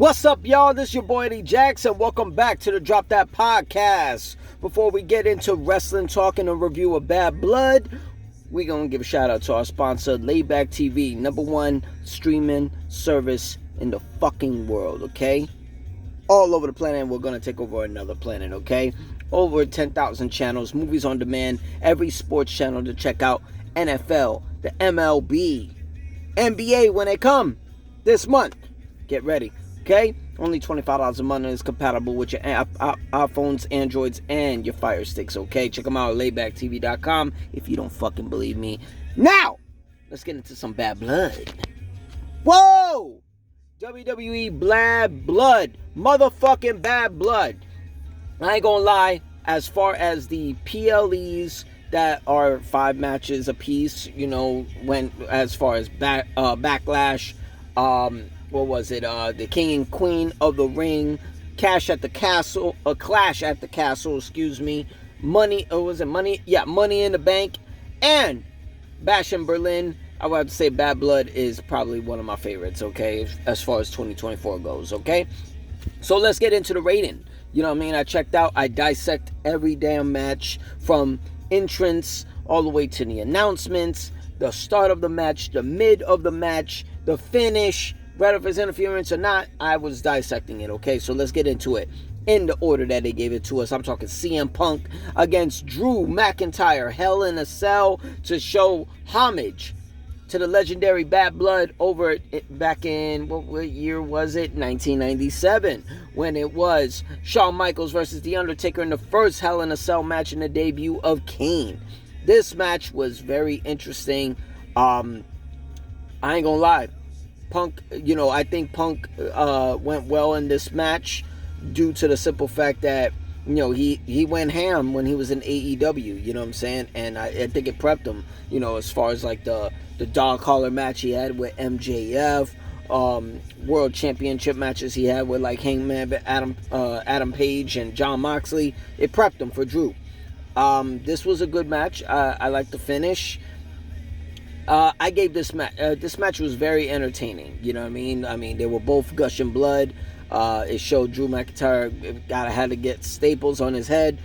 What's up, y'all? This is your boy Eddie Jackson. Welcome back to the Drop That Podcast. Before we get into wrestling talk and a review of Bad Blood, we're going to give a shout out to our sponsor, Layback TV, #1 streaming service in the fucking world, okay? All over the planet, we're going to take over another planet, okay? Over 10,000 channels, movies on demand, every sports channel to check out, NFL, the MLB, NBA when they come this month. Get ready, okay? Only $25 a month, and is compatible with your iPhones, Androids, and your Fire Sticks, okay? Check them out at laybacktv.com if you don't fucking believe me. Now, let's get into some Bad Blood. Whoa! WWE Bad Blood. Motherfucking Bad Blood. I ain't gonna lie, as far as the PLEs that are 5 matches apiece, you know, when as far as Backlash, what was it? The King and Queen of the Ring, Clash at the Castle, excuse me. Money in the Bank, and Bash in Berlin. I would have to say Bad Blood is probably one of my favorites, okay, as far as 2024 goes, okay? So let's get into the rating. You know what I mean? I dissect every damn match from entrance all the way to the announcements, the start of the match, the mid of the match, the finish, whether if it's interference or not. I was dissecting it, okay? So let's get into it in the order that they gave it to us. I'm talking CM Punk against Drew McIntyre, Hell in a Cell, to show homage to the legendary Bad Blood over back in, what year was it? 1997, when it was Shawn Michaels versus The Undertaker in the first Hell in a Cell match in the debut of Kane. This match was very interesting. I ain't gonna lie. Punk, you know, I think Punk went well in this match due to the simple fact that, you know, he went ham when he was in AEW, you know what I'm saying? And I think it prepped him, you know, as far as like the dog collar match he had with MJF, world championship matches he had with like Hangman, Adam Page, and John Moxley. It prepped him for Drew. This was a good match. I like the finish. I gave this match. This match was very entertaining. You know what I mean? I mean, they were both gushing blood. It showed Drew McIntyre had to get staples on his head,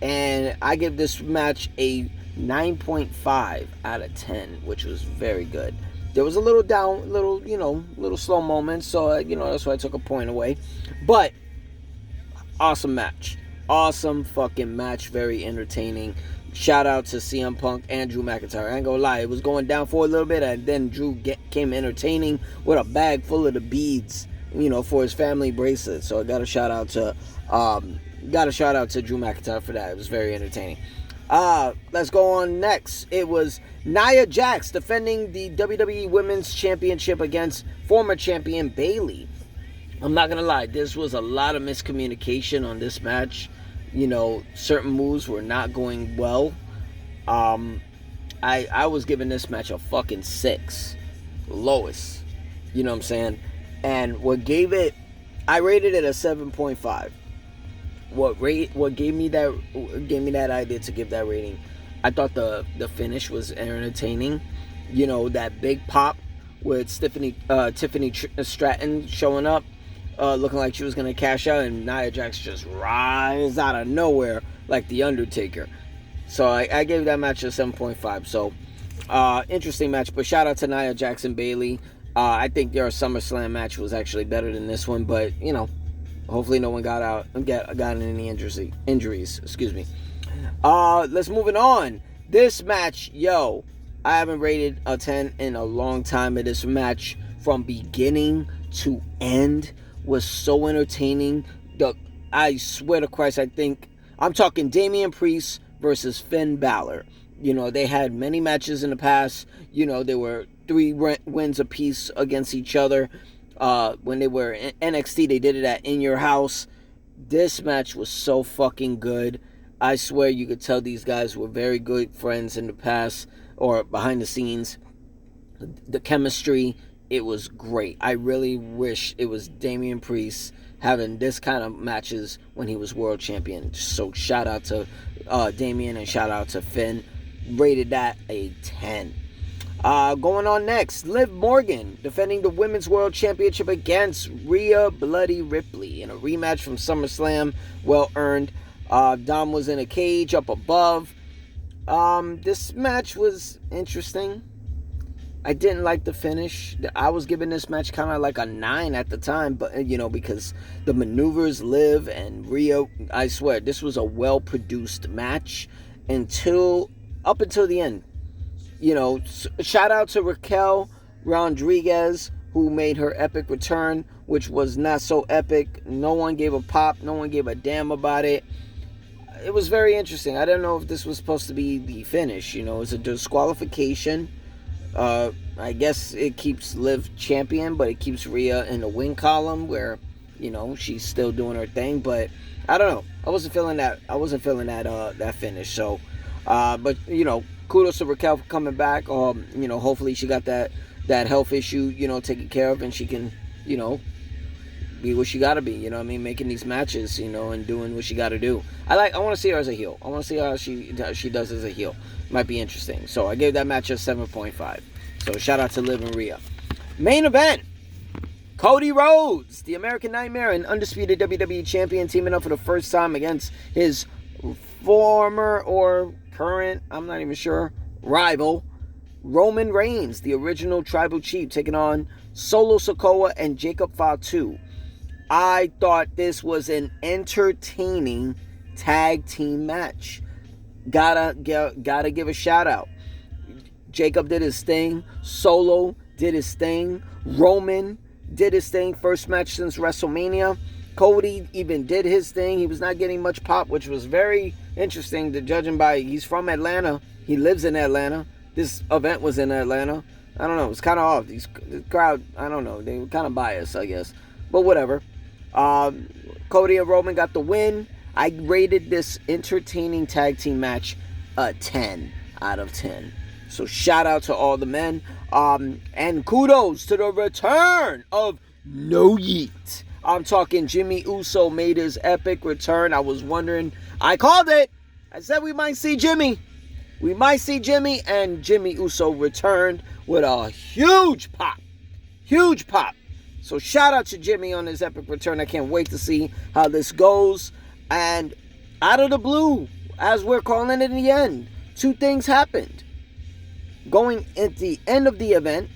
and I give this match a 9.5 out of 10, which was very good. There was a little slow moments, so that's why I took a point away. But awesome match, awesome fucking match, very entertaining. Shout out to CM Punk and Drew McIntyre. I ain't gonna lie, it was going down for a little bit, and then Drew came entertaining with a bag full of the beads, you know, for his family bracelet. So I got a shout out to Drew McIntyre for that. It was very entertaining. Let's go on next. It was Nia Jax defending the WWE Women's Championship against former champion Bayley. I'm not gonna lie, this was a lot of miscommunication on this match. You know, certain moves were not going well. I was giving this match a fucking 6, lowest. You know what I'm saying? And what gave it, I rated it a 7.5. What gave me that idea to give that rating? I thought the finish was entertaining. You know, that big pop with Tiffany Stratton showing up, looking like she was gonna cash out, and Nia Jax just rise out of nowhere like the Undertaker. So I gave that match a 7.5. So interesting match. But shout out to Nia Jax and Bayley. I think their SummerSlam match was actually better than this one, but you know, hopefully no one got any injuries. Excuse me. Let's move it on. This match, I haven't rated a 10 in a long time. And this match, from beginning to end, was so entertaining. I swear to Christ, I'm talking Damian Priest versus Finn Balor. You know, they had many matches in the past. You know, they were 3 wins apiece against each other. When they were in NXT, they did it at In Your House. This match was so fucking good. I swear you could tell these guys were very good friends in the past or behind the scenes. The chemistry, it was great. I really wish it was Damian Priest having this kind of matches when he was world champion. So shout out to Damian and shout out to Finn. Rated that a 10. Going on next, Liv Morgan defending the Women's World Championship against Rhea Bloody Ripley in a rematch from SummerSlam. Well earned. Dom was in a cage up above. This match was interesting. I didn't like the finish. I was giving this match kind of like a 9 at the time, but because the maneuvers, Liv and Rhea, I swear, this was a well-produced match up until the end. Shout out to Raquel Rodriguez, who made her epic return, which was not so epic. No one gave a pop. No one gave a damn about it. It was very interesting. I don't know if this was supposed to be the finish. It's a disqualification. I guess it keeps Liv champion, but it keeps Rhea in the win column where, she's still doing her thing. But I don't know. I wasn't feeling that. That finish. So, but kudos to Raquel for coming back. Hopefully she got that health issue, taken care of, and she can, be what she gotta be. Making these matches, and doing what she gotta do. I want to see her as a heel. I want to see how she does as a heel. Might be interesting. So I gave that match a 7.5. So shout out to Liv and Rhea. Main event. Cody Rhodes, the American Nightmare and undisputed WWE champion, teaming up for the first time against his former or current, I'm not even sure, rival, Roman Reigns, the original Tribal Chief, taking on Solo Sikoa and Jacob Fatu. I thought this was an entertaining tag team match. Gotta give a shout out. Jacob did his thing. Solo did his thing. Roman did his thing. First match since WrestleMania. Cody even did his thing. He was not getting much pop, which was very interesting to judging by he's from Atlanta. He lives in Atlanta. This event was in Atlanta. I don't know. It's kind of off. The crowd, I don't know. They were kind of biased, I guess. But whatever. Cody and Roman got the win. I rated this entertaining tag team match a 10 out of 10. So shout out to all the men. And kudos to the return of No Yeet. I'm talking Jimmy Uso made his epic return. I was wondering. I called it. I said we might see Jimmy. We might see Jimmy. And Jimmy Uso returned with a huge pop. Huge pop. So shout out to Jimmy on his epic return. I can't wait to see how this goes. And out of the blue, as we're calling it in the end, two things happened. Going at the end of the event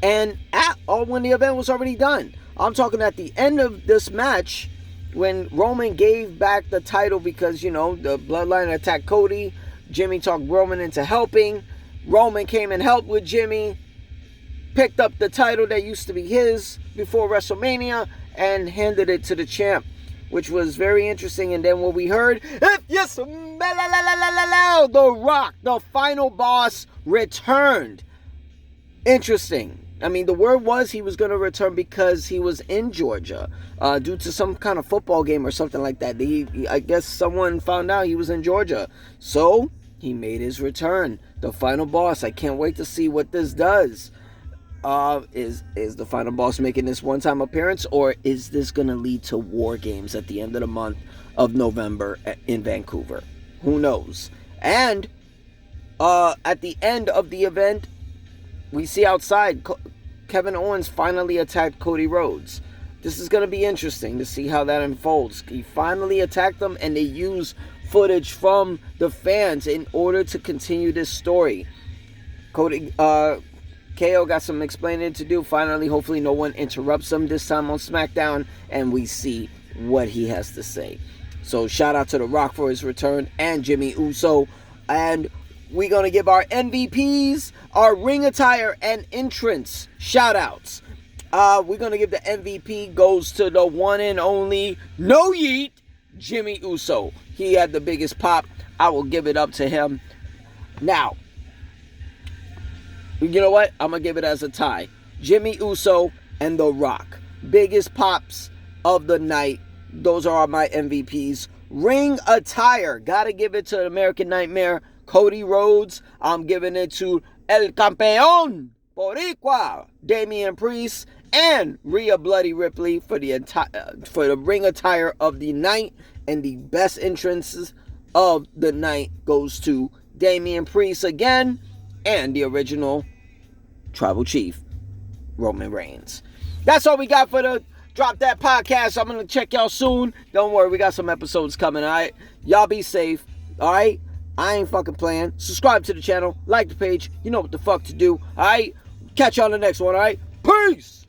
and when the event was already done. I'm talking at the end of this match when Roman gave back the title because, the Bloodline attacked Cody. Jimmy talked Roman into helping. Roman came and helped with Jimmy. Picked up the title that used to be his before WrestleMania and handed it to the champ, which was very interesting. And then what we heard, if you smell The Rock, the final boss, returned. Interesting. I mean, the word was he was going to return because he was in Georgia due to some kind of football game or something like that. I guess someone found out he was in Georgia. So he made his return. The final boss. I can't wait to see what this does. Is the final boss making this one-time appearance, or is this going to lead to War Games at the end of the month of November in Vancouver? Who knows? And at the end of the event, we see outside Kevin Owens finally attacked Cody Rhodes. This is going to be interesting to see how that unfolds. He finally attacked them, and they use footage from the fans in order to continue this story. KO got some explaining to do. Finally, hopefully no one interrupts him this time on SmackDown, and we see what he has to say. So shout out to The Rock for his return and Jimmy Uso. And we're going to give our MVPs, our ring attire, and entrance shout outs. We're going to give the MVP goes to the one and only No Yeet, Jimmy Uso. He had the biggest pop. I will give it up to him. Now, you know what? I'm going to give it as a tie. Jimmy Uso and The Rock. Biggest pops of the night. Those are my MVPs. Ring attire. Got to give it to American Nightmare, Cody Rhodes. I'm giving it to El Campeón Boricua, Damian Priest, and Rhea Bloody Ripley for the ring attire of the night. And the best entrances of the night goes to Damian Priest again and the original Tribal Chief, Roman Reigns. That's all we got for the Drop That Podcast. I'm going to check y'all soon. Don't worry, we got some episodes coming, alright? Y'all be safe, alright? I ain't fucking playing. Subscribe to the channel, like the page. You know what the fuck to do, alright? Catch you on the next one, alright? Peace!